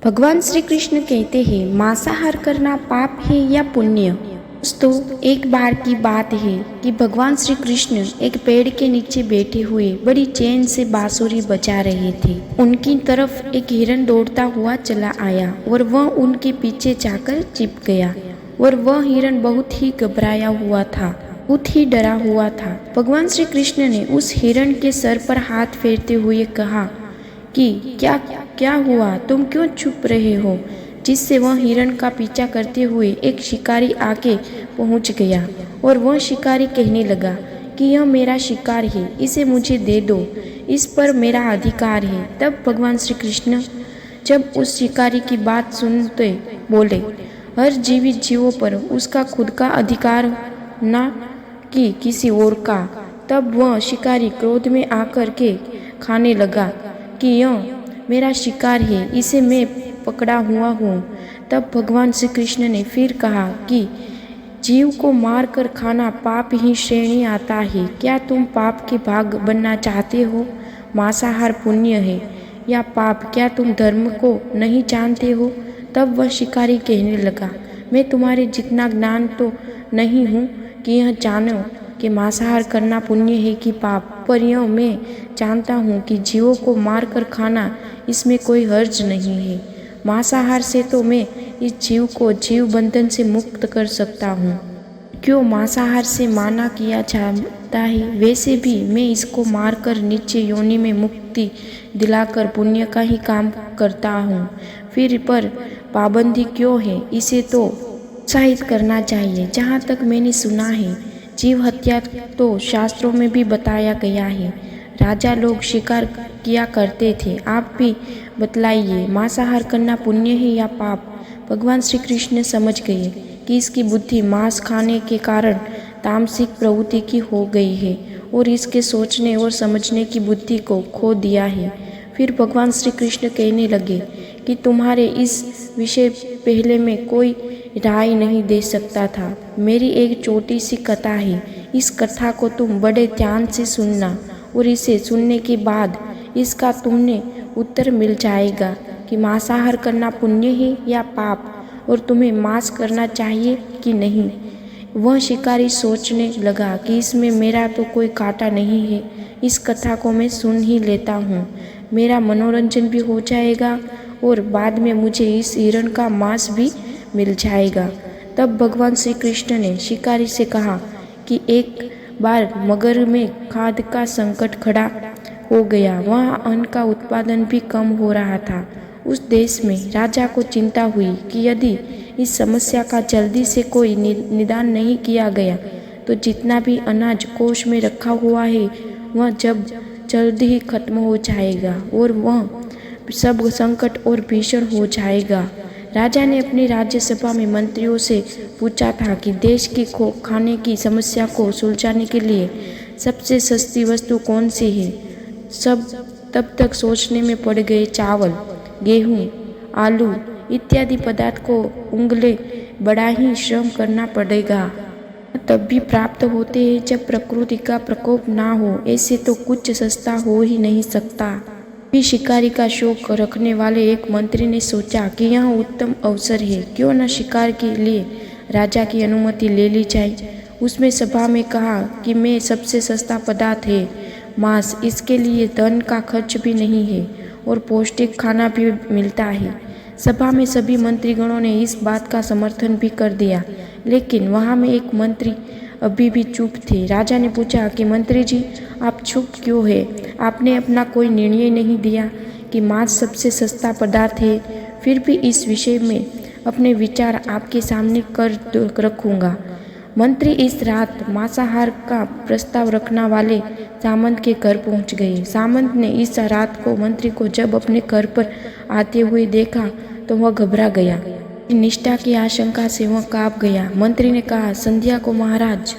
भगवान श्री कृष्ण कहते हैं मांसाहार करना पाप है या पुण्य। दोस्तों, एक बार की बात है कि भगवान श्री कृष्ण एक पेड़ के नीचे बैठे हुए बड़ी चैन से बांसुरी बजा रहे थे। उनकी तरफ एक हिरन दौड़ता हुआ चला आया और वह उनके पीछे जाकर छिप गया और वह हिरन बहुत ही घबराया हुआ था, बहुत ही डरा हुआ था। भगवान श्री कृष्ण ने उस हिरन के सर पर हाथ फेरते हुए कहा कि क्या क्या हुआ, तुम क्यों छुप रहे हो। जिससे वह हिरण का पीछा करते हुए एक शिकारी आके पहुंच गया और वह शिकारी कहने लगा कि यह मेरा शिकार है, इसे मुझे दे दो, इस पर मेरा अधिकार है। तब भगवान श्री कृष्ण जब उस शिकारी की बात सुनते बोले, हर जीवित जीवों पर उसका खुद का अधिकार, ना कि किसी और का। तब वह शिकारी क्रोध में आकर के खाने लगा कि यह मेरा शिकार है, इसे मैं पकड़ा हुआ हूँ। तब भगवान श्री कृष्ण ने फिर कहा कि जीव को मार कर खाना पाप ही श्रेणी आता है। क्या तुम पाप के भाग बनना चाहते हो? मांसाहार पुण्य है या पाप, क्या तुम धर्म को नहीं जानते हो? तब वह शिकारी कहने लगा, मैं तुम्हारे जितना ज्ञान तो नहीं हूँ कि यह जानो कि मांसाहार करना पुण्य है कि पाप, पर यह मैं जानता हूँ कि जीवों को मार कर खाना, इसमें कोई हर्ज नहीं है। मांसाहार से तो मैं इस जीव को जीव बंधन से मुक्त कर सकता हूँ। क्यों मांसाहार से माना किया जाता है, वैसे भी मैं इसको मार कर नीचे योनि में मुक्ति दिलाकर पुण्य का ही काम करता हूँ। फिर पर पाबंदी क्यों है? इसे तो उत्साहित करना चाहिए। जहाँ तक मैंने सुना है, जीव हत्या तो शास्त्रों में भी बताया गया है। राजा लोग शिकार किया करते थे। आप भी बतलाइए, मांसाहार करना पुण्य है या पाप? भगवान श्री कृष्ण समझ गए कि इसकी बुद्धि मांस खाने के कारण तामसिक प्रवृत्ति की हो गई है और इसके सोचने और समझने की बुद्धि को खो दिया है। फिर भगवान श्री कृष्ण कहने लगे कि तुम्हारे इस विषय पहले में कोई राय नहीं दे सकता था। मेरी एक छोटी सी कथा है, इस कथा को तुम बड़े ध्यान से सुनना और इसे सुनने के बाद इसका तुमने उत्तर मिल जाएगा कि मांसाहार करना पुण्य है या पाप, और तुम्हें मांस करना चाहिए कि नहीं। वह शिकारी सोचने लगा कि इसमें मेरा तो कोई कांटा नहीं है, इस कथा को मैं सुन ही लेता हूँ, मेरा मनोरंजन भी हो जाएगा और बाद में मुझे इस हिरण का मांस भी मिल जाएगा। तब भगवान श्री कृष्ण ने शिकारी से कहा कि एक बार मगर में खाद का संकट खड़ा हो गया। वहाँ अन्न का उत्पादन भी कम हो रहा था। उस देश में राजा को चिंता हुई कि यदि इस समस्या का जल्दी से कोई निदान नहीं किया गया तो जितना भी अनाज कोष में रखा हुआ है वह जल्द ही खत्म हो जाएगा और वह सब संकट और भीषण हो जाएगा। राजा ने अपनी राज्यसभा में मंत्रियों से पूछा था कि देश की खाने की समस्या को सुलझाने के लिए सबसे सस्ती वस्तु कौन सी है। सब तब तक सोचने में पड़ गए। चावल, गेहूं, आलू इत्यादि पदार्थ को उंगले बड़ा ही श्रम करना पड़ेगा, तब भी प्राप्त होते हैं जब प्रकृति का प्रकोप ना हो। ऐसे तो कुछ सस्ता हो ही नहीं सकता। भी शिकारी का शौक रखने वाले एक मंत्री ने सोचा कि यह उत्तम अवसर है, क्यों न शिकार के लिए राजा की अनुमति ले ली जाए। उसमें सभा में कहा कि मैं सबसे सस्ता पदार्थ है मांस, इसके लिए धन का खर्च भी नहीं है और पौष्टिक खाना भी मिलता है। सभा में सभी मंत्रीगणों ने इस बात का समर्थन भी कर दिया, लेकिन वहाँ में एक मंत्री अभी भी चुप थे। राजा ने पूछा कि मंत्री जी, आप चुप क्यों है? आपने अपना कोई निर्णय नहीं दिया कि मांस सबसे सस्ता पदार्थ है। फिर भी इस विषय में अपने विचार आपके सामने कर रखूँगा। मंत्री इस रात मांसाहार का प्रस्ताव रखने वाले सामंत के घर पहुंच गए। सामंत ने इस रात को मंत्री को जब अपने घर पर आते हुए देखा तो वह घबरा गया। निष्ठा की आशंका से वह कांप गया। मंत्री ने कहा, संध्या को महाराज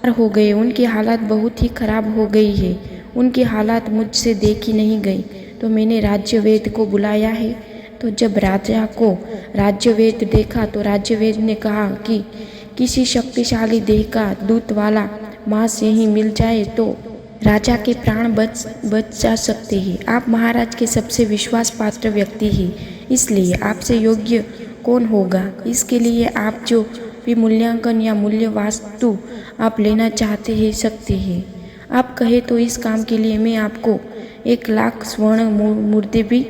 हो गए, उनकी हालत बहुत ही खराब हो गई है। उनकी हालत मुझसे देखी नहीं गई तो मैंने राज्य वैद्य को बुलाया है। तो जब राजा को राज्य वैद्य देखा तो राज्य वैद्य ने कहा कि किसी शक्तिशाली देह का दूत वाला मांस यहीं मिल जाए तो राजा के प्राण बच जा सकते हैं। आप महाराज के सबसे विश्वास पात्र व्यक्ति हैं, इसलिए आपसे योग्य कौन होगा? इसके लिए आप जो भी मूल्यांकन या मूल्य वास्तु आप लेना चाहते हैं सकते हैं। आप कहे तो इस काम के लिए मैं आपको 1,00,000 स्वर्ण मुद्रे भी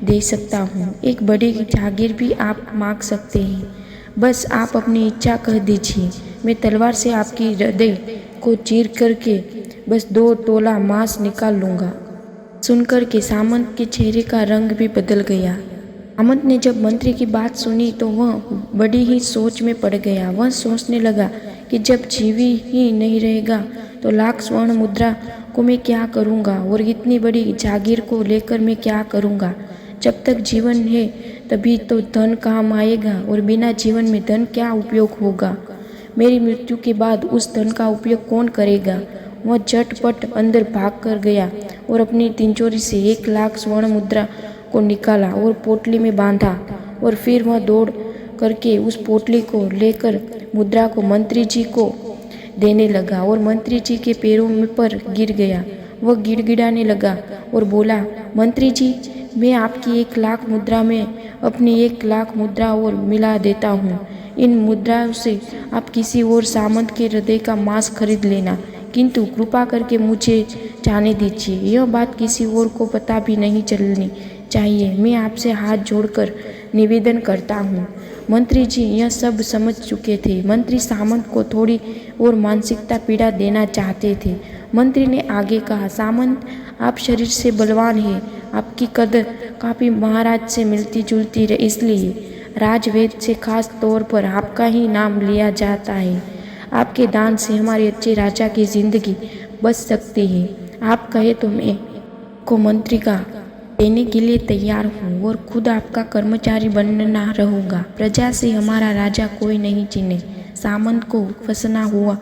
दे सकता हूँ। एक बड़ी जागीर भी आप मांग सकते हैं। बस आप अपनी इच्छा कह दीजिए। मैं तलवार से आपकी हृदय को चीर करके बस 2 तोला मांस निकाल लूँगा। सुनकर के सामंत के चेहरे का रंग भी बदल गया। सामंत ने जब मंत्री की बात सुनी तो वह बड़ी ही सोच में पड़ गया। वह सोचने लगा कि जब जीवी ही नहीं रहेगा तो 1,00,000 स्वर्ण मुद्रा को मैं क्या करूँगा और इतनी बड़ी जागीर को लेकर मैं क्या करूँगा। जब तक जीवन है तभी तो धन काम आएगा और बिना जीवन में धन क्या उपयोग होगा। मेरी मृत्यु के बाद उस धन का उपयोग कौन करेगा। वह झटपट अंदर भाग कर गया और अपनी तिजोरी से 1,00,000 स्वर्ण मुद्रा को निकाला और पोटली में बांधा और फिर वह दौड़ करके उस पोटली को लेकर मुद्रा को मंत्री जी को देने लगा और मंत्री जी के पैरों पर गिर गया। वह गिड़गिड़ाने लगा और बोला, मंत्री जी, मैं आपकी 1,00,000 मुद्रा में अपनी 1,00,000 मुद्रा और मिला देता हूँ। इन मुद्राओं से आप किसी और सामंत के हृदय का मांस खरीद लेना, किंतु कृपा करके मुझे जाने दीजिए। यह बात किसी और को पता भी नहीं चलनी चाहिए। मैं आपसे हाथ जोड़कर निवेदन करता हूँ। मंत्री जी यह सब समझ चुके थे। मंत्री सामंत को थोड़ी और मानसिकता पीड़ा देना चाहते थे। मंत्री ने आगे कहा, सामंत, आप शरीर से बलवान हैं, आपकी कदर काफ़ी महाराज से मिलती जुलती है, इसलिए राजवेद से खास तौर पर आपका ही नाम लिया जाता है। आपके दान से हमारे अच्छे राजा की जिंदगी बच सकती है। आप कहे तो मैं को मंत्री का देने के लिए तैयार हूँ और खुद आपका कर्मचारी बनना रहूँगा। प्रजा से हमारा राजा कोई नहीं चिन्हे, सामंत को फंसना हुआ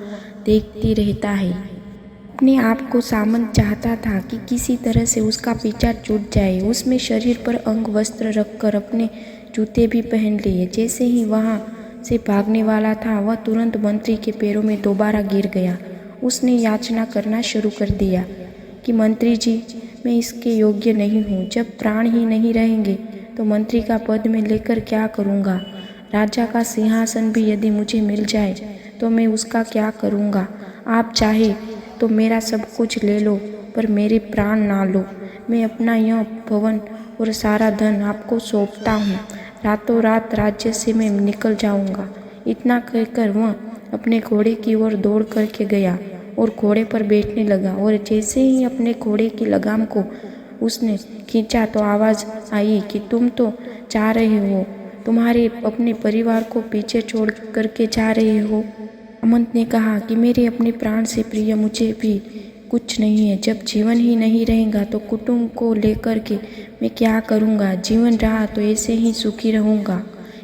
देखती रहता है। अपने आप को सामंत चाहता था कि किसी तरह से उसका पीछा छूट जाए। उसमें शरीर पर अंग वस्त्र रखकर अपने जूते भी पहन लिए। जैसे ही वहाँ से भागने वाला था वह तुरंत मंत्री के पैरों में दोबारा गिर गया। उसने याचना करना शुरू कर दिया कि मंत्री जी, मैं इसके योग्य नहीं हूँ। जब प्राण ही नहीं रहेंगे तो मंत्री का पद में लेकर क्या करूँगा। राजा का सिंहासन भी यदि मुझे मिल जाए तो मैं उसका क्या करूँगा। आप चाहे तो मेरा सब कुछ ले लो पर मेरे प्राण ना लो। मैं अपना यह भवन और सारा धन आपको सौंपता हूँ। रातों रात राज्य से मैं निकल जाऊँगा। इतना कहकर वह अपने घोड़े की ओर दौड़ करके गया और घोड़े पर बैठने लगा और जैसे ही अपने घोड़े की लगाम को उसने खींचा तो आवाज़ आई कि तुम तो जा रहे हो, तुम्हारे अपने परिवार को पीछे छोड़ करके जा रहे हो। सामंत ने कहा कि मेरे अपने प्राण से प्रिय मुझे भी कुछ नहीं है। जब जीवन ही नहीं रहेगा तो कुटुंब को लेकर के मैं क्या करूँगा। जीवन रहा तो ऐसे ही सुखी रहूँगा।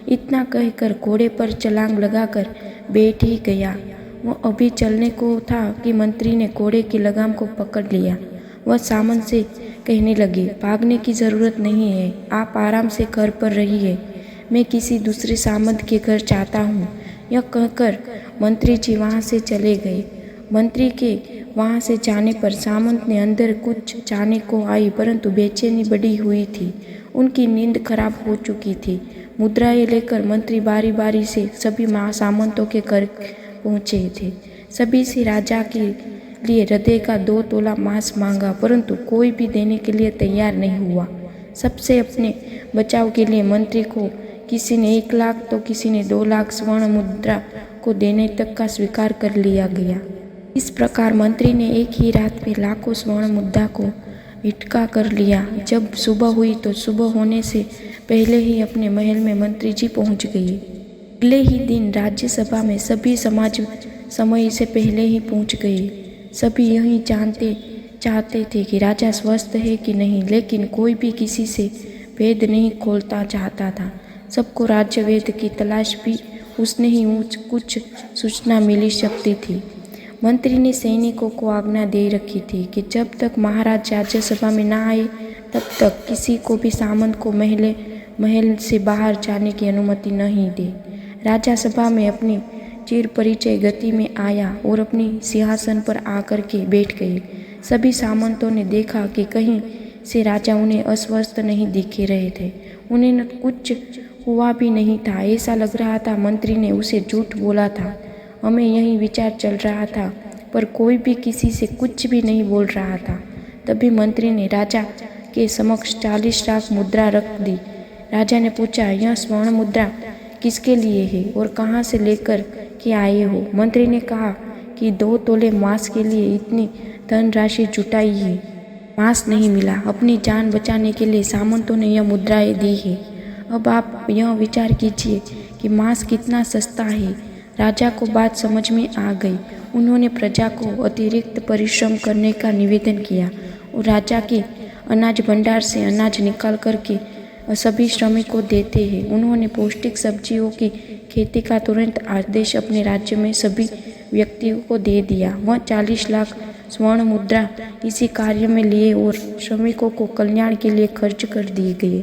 इतना कहकर घोड़े पर छलांग लगाकर बैठ ही गया। वह अभी चलने को था कि मंत्री ने घोड़े की लगाम को पकड़ लिया। वह सामंत से कहने लगे, भागने की ज़रूरत नहीं है, आप आराम से घर पर रहिए। मैं किसी दूसरे सामंत के घर जाता हूँ। यह कहकर मंत्री जी वहाँ से चले गए। मंत्री के वहाँ से जाने पर सामंत ने अंदर कुछ जाने को आई, परंतु बेचैनी बढ़ी हुई थी। उनकी नींद खराब हो चुकी थी। मुद्राएं लेकर मंत्री बारी बारी से सभी सामंतों के घर पहुँचे थे। सभी से राजा के लिए हृदय का 2 तोला मांस मांगा, परंतु कोई भी देने के लिए तैयार नहीं हुआ। सबसे अपने बचाव के लिए मंत्री को किसी ने 1,00,000 तो किसी ने 2,00,000 स्वर्ण मुद्रा को देने तक का स्वीकार कर लिया गया। इस प्रकार मंत्री ने एक ही रात में लाखों स्वर्ण मुद्रा को इकट्ठा कर लिया। जब सुबह हुई तो सुबह होने से पहले ही अपने महल में मंत्री जी पहुँच गए। अगले ही दिन राज्यसभा में सभी समाज समय से पहले ही पहुंच गए। सभी यही जानते चाहते थे कि राजा स्वस्थ है कि नहीं, लेकिन कोई भी किसी से भेद नहीं खोलता चाहता था। सबको राज्य वेद की तलाश भी उसने ही कुछ सूचना मिली सकती थी। मंत्री ने सैनिकों को आज्ञा दे रखी थी कि जब तक महाराज राज्यसभा में ना आए तब तक किसी को भी सामंत को महल से बाहर जाने की अनुमति नहीं दे। राजा सभा में अपनी चिर परिचय गति में आया और अपनी सिंहासन पर आकर के बैठ गए। सभी सामंतों ने देखा कि कहीं से राजा उन्हें अस्वस्थ नहीं दिख रहे थे। उन्हें कुछ हुआ भी नहीं था। ऐसा लग रहा था मंत्री ने उसे झूठ बोला था। हमें यही विचार चल रहा था, पर कोई भी किसी से कुछ भी नहीं बोल रहा था। तभी मंत्री ने राजा के समक्ष 40 लाख मुद्रा रख दी। राजा ने पूछा, यह स्वर्ण मुद्रा किसके लिए है और कहाँ से लेकर के आए हो? मंत्री ने कहा कि 2 तोले मांस के लिए इतनी धनराशि जुटाई है। मांस नहीं मिला। अपनी जान बचाने के लिए सामंतों ने यह मुद्राएं दी है। अब आप यह विचार कीजिए कि मांस कितना सस्ता है। राजा को बात समझ में आ गई। उन्होंने प्रजा को अतिरिक्त परिश्रम करने का निवेदन किया और राजा के अनाज भंडार से अनाज निकाल करके सभी श्रमिकों को देते हैं। उन्होंने पौष्टिक सब्जियों की खेती का तुरंत आदेश अपने राज्य में सभी व्यक्तियों को दे दिया। वह 40 लाख स्वर्ण मुद्रा इसी कार्य में लिए और श्रमिकों को कल्याण के लिए खर्च कर दिए गए।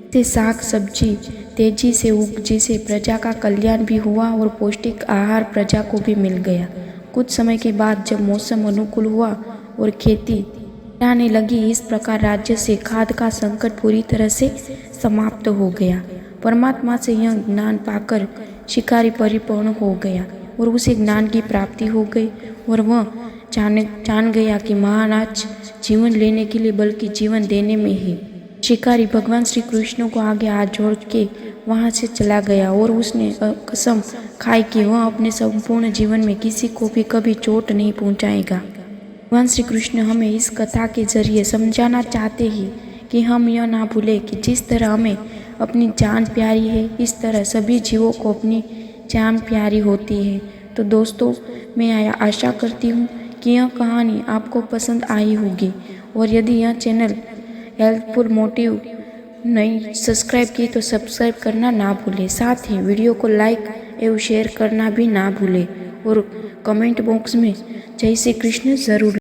इससे साग सब्जी तेजी से उग, जिससे प्रजा का कल्याण भी हुआ और पौष्टिक आहार प्रजा को भी मिल गया। कुछ समय के बाद जब मौसम अनुकूल हुआ और खेती आने लगी, इस प्रकार राज्य से खाद का संकट पूरी तरह से समाप्त हो गया। परमात्मा से यह ज्ञान पाकर शिकारी परिपूर्ण हो गया और उसे ज्ञान की प्राप्ति हो गई और वह जान गया कि महाराज जीवन लेने के लिए बल्कि जीवन देने में है। शिकारी भगवान श्री कृष्ण को आगे हाथ जोड़ के वहाँ से चला गया और उसने कसम खाई कि वह अपने संपूर्ण जीवन में किसी को भी कभी चोट नहीं पहुँचाएगा। भगवान श्री कृष्ण हमें इस कथा के जरिए समझाना चाहते हैं कि हम यह ना भूलें कि जिस तरह हमें अपनी जान प्यारी है, इस तरह सभी जीवों को अपनी जान प्यारी होती है। तो दोस्तों, मैं आशा करती हूँ कि यह कहानी आपको पसंद आई होगी और यदि यह चैनल हेल्पफुल मोटिव नहीं सब्सक्राइब की तो सब्सक्राइब करना ना भूलें। साथ ही वीडियो को लाइक एवं शेयर करना भी ना भूलें और कमेंट बॉक्स में जय श्री कृष्ण ज़रूर